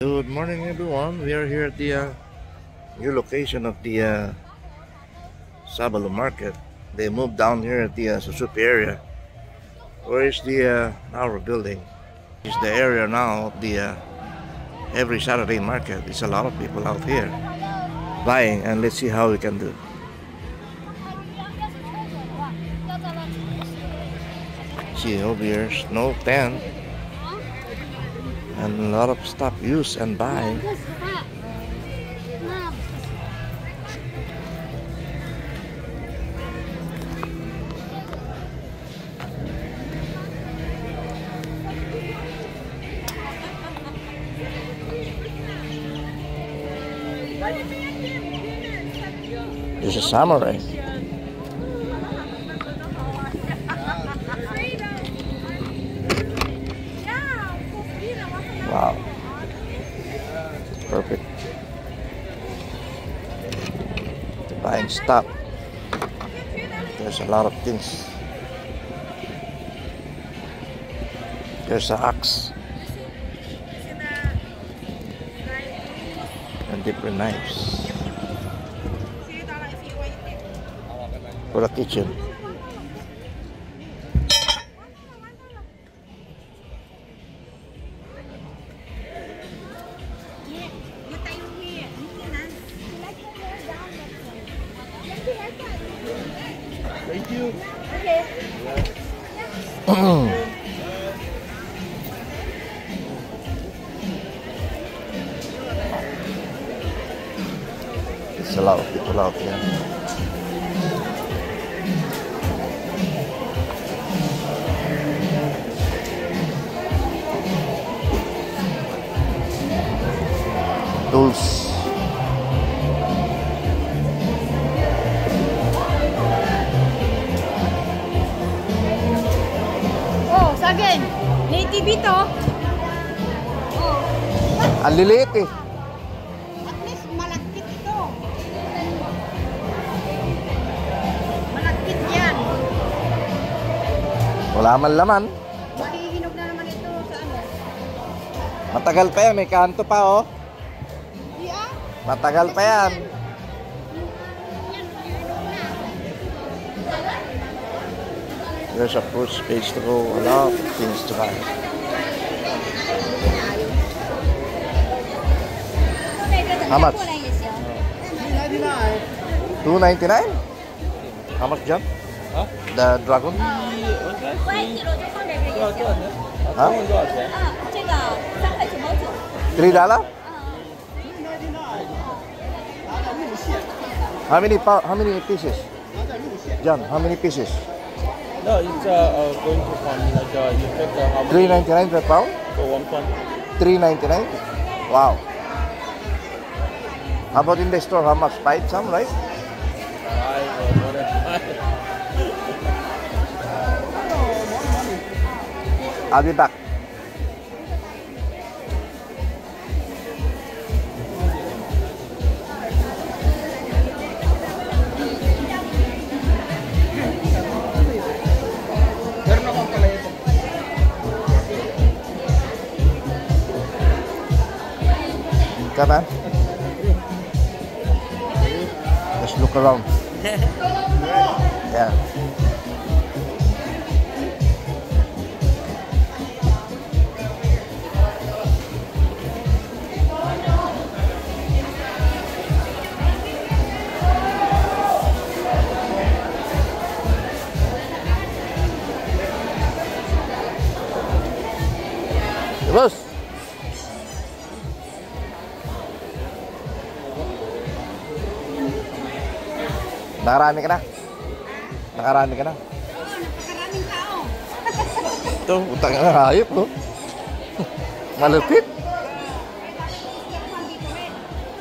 Good morning, everyone. We are here at the new location of the Sabalo Market. They moved down here at the Susupi area. Where is the our building? It's the area now of the every Saturday market. There's a lot of people out here buying, and let's see how we can do. See over here, snow tent, and a lot of stuff used and buy. There's a samurai. Wow. Perfect. Buying stuff. There's a lot of things. There's an axe. And different knives. For the kitchen. Thank you. There's a lot of people out here. Tools. Oh, Sagen, native ito. Oh, Ang liliit eh. at least malagkit ito. Malagkit yan. Wala man laman. Mahihinog na naman ito sa ano. Matagal pa yan. May kanto pa oh. Di ah? Matagal pa yan. Yan, mahihinog na. There's a fruits, vegetable, a lot of things to buy. How much? $2.99? How much, John? Huh? The dragon? Huh? 3 dollar? How many pieces? John, how many pieces? No, it's going to fund like you take how $3.99 many per pound? for one fund. $3.99? Wow. How about in the store? How much? 5 some, right? Five or more than five. I'll be back. Come on. Just look around. Yeah. Boss. Nakarami ka na? Nakarami ka na? Oo, napakaraming tao. Ito, utang na hayop, oh. Malupit.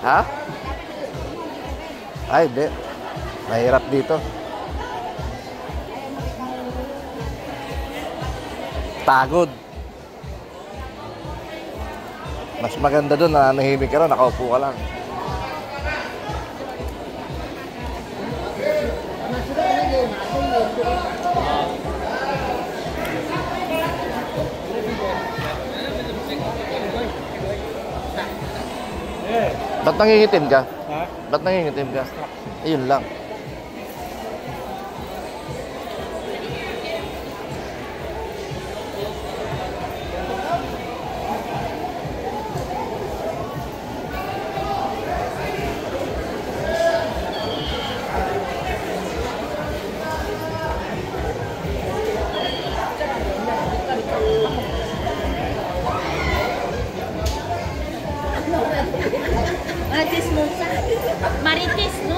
Ha? Ay, hindi. Mahirap dito. Pagod. Mas maganda doon na nahimik ka lang, nakaupo ka lang. Ba't nangingitim ka? Ha? Ba't nangingitim ka? Ayun lang. Marites, no?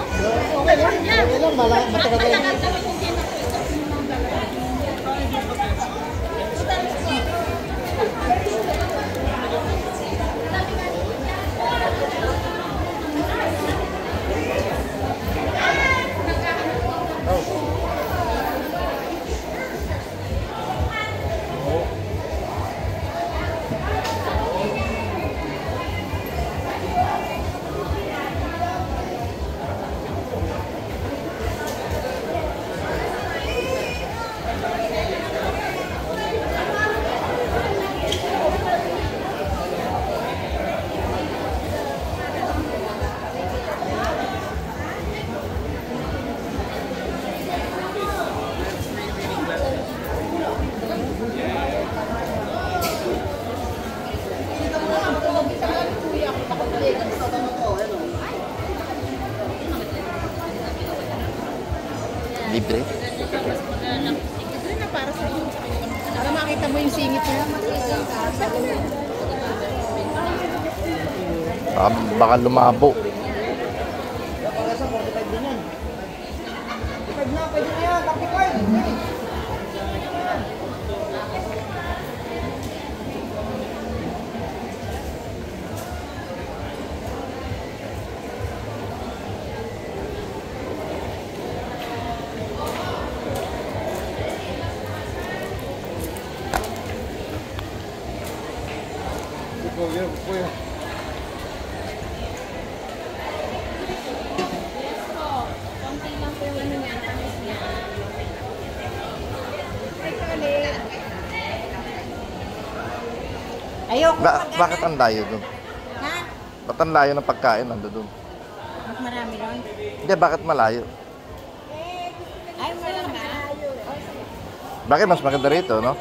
Libre? Para makita mo yung singit niya. Baka lumabo. Ayoko Bakit ang layo dun? Ha? Ba't ang layo ng pagkain nando dun? Mas marami ron? Hindi, bakit malayo? Ay, marami. Bakit mas maganda rito, no?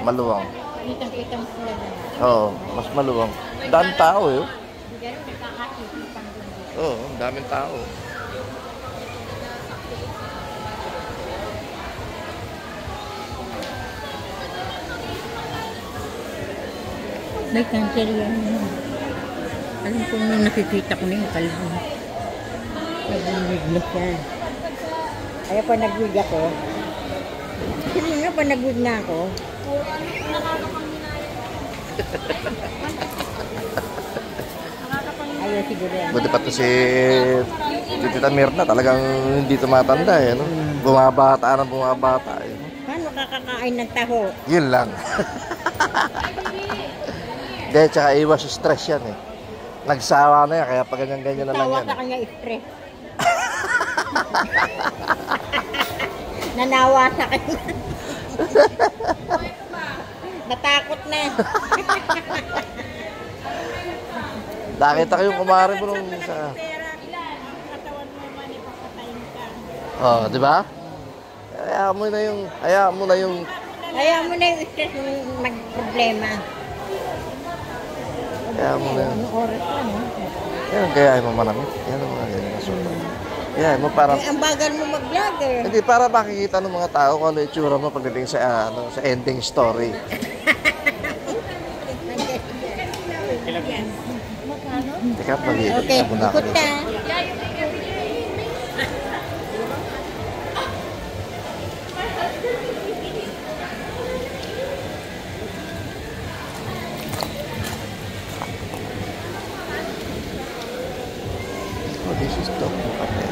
Maluwang. Kitang-kita mo sila na. Oo, mas maluwang. Dami tao eh. Hindi rin nagkakatipang doon. Oo, daming tao. May cancer yan. Alam ko nung nakikita ko na yung kalbo. Nag-wig na siya. Kaya pa nag-wig ako. Sige nga pa nag-wig na ako. Ayaw siguro yan. Buti pa to si Tita Mirna, talagang hindi tumatanda eh. No? Bumabata ng bumabata eh. Paano kakakain ng taho? Yun lang. Dahil tsaka iwas stress yan eh. Nagsawa na yan, kaya pa ganyan-ganyan na lang Tawa yan. ka kanya stress. Nanawa sa kanya. Natakot na. Nakita ko yung kumari mo nung sa... Katawan mo man, ipapatayin ka. Oh, di ba? Hayaan mo na yung... Hayaan mo na yung... Kaya mo na yung stress yung magproblema. Hayaan mo na yung... Anong oras na, no? Yan, kaya mo manamit. Yan ang mga ganyan na suot. Yan, mo para... Eh, ang bagal mo mag-vlogger. Hindi, para makikita ng mga tao kung ano yung itsura mo pagdating sa, sa ending story. Teka, Okay, mag-iikot muna ako ikot dito. na. Oh, this is Tokyo Cafe.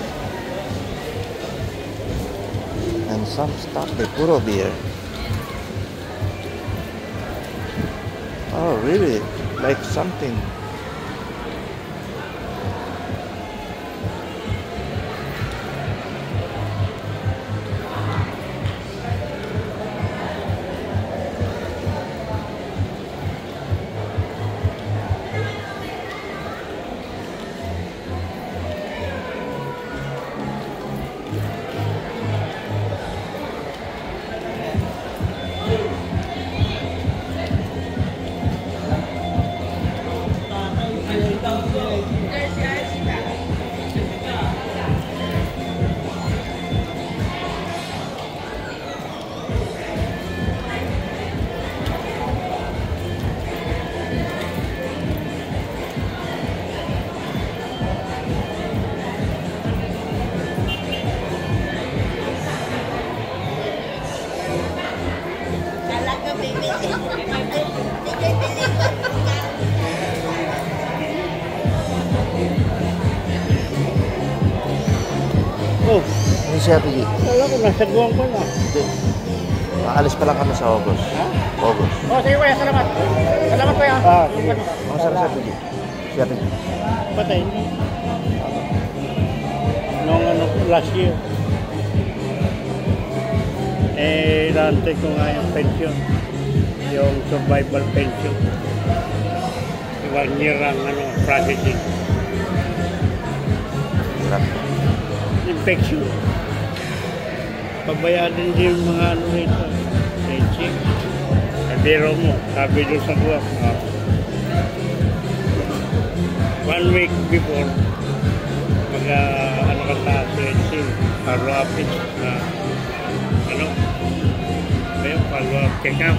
And some stuff, they puro beer. Oh, really? Like something. si Ate G? Wala ko, nasa buwan ko na. Hindi. Maalis pa lang kami sa August. Ha? August. Oh, sige kuya, salamat. Salamat kuya. Sige. Ang sarap si Ate G. Si Ate G. Patay. Noong last year. Nantay ko nga yung pension. Yung survival pension. 1 year ang processing. Sarap. Infection. Pabayaan din yung mga rito. Check. Kabiro mo. Sabi doon sa buwak. 1 week before, pag ka sa CNC, follow-up na follow-up check-up.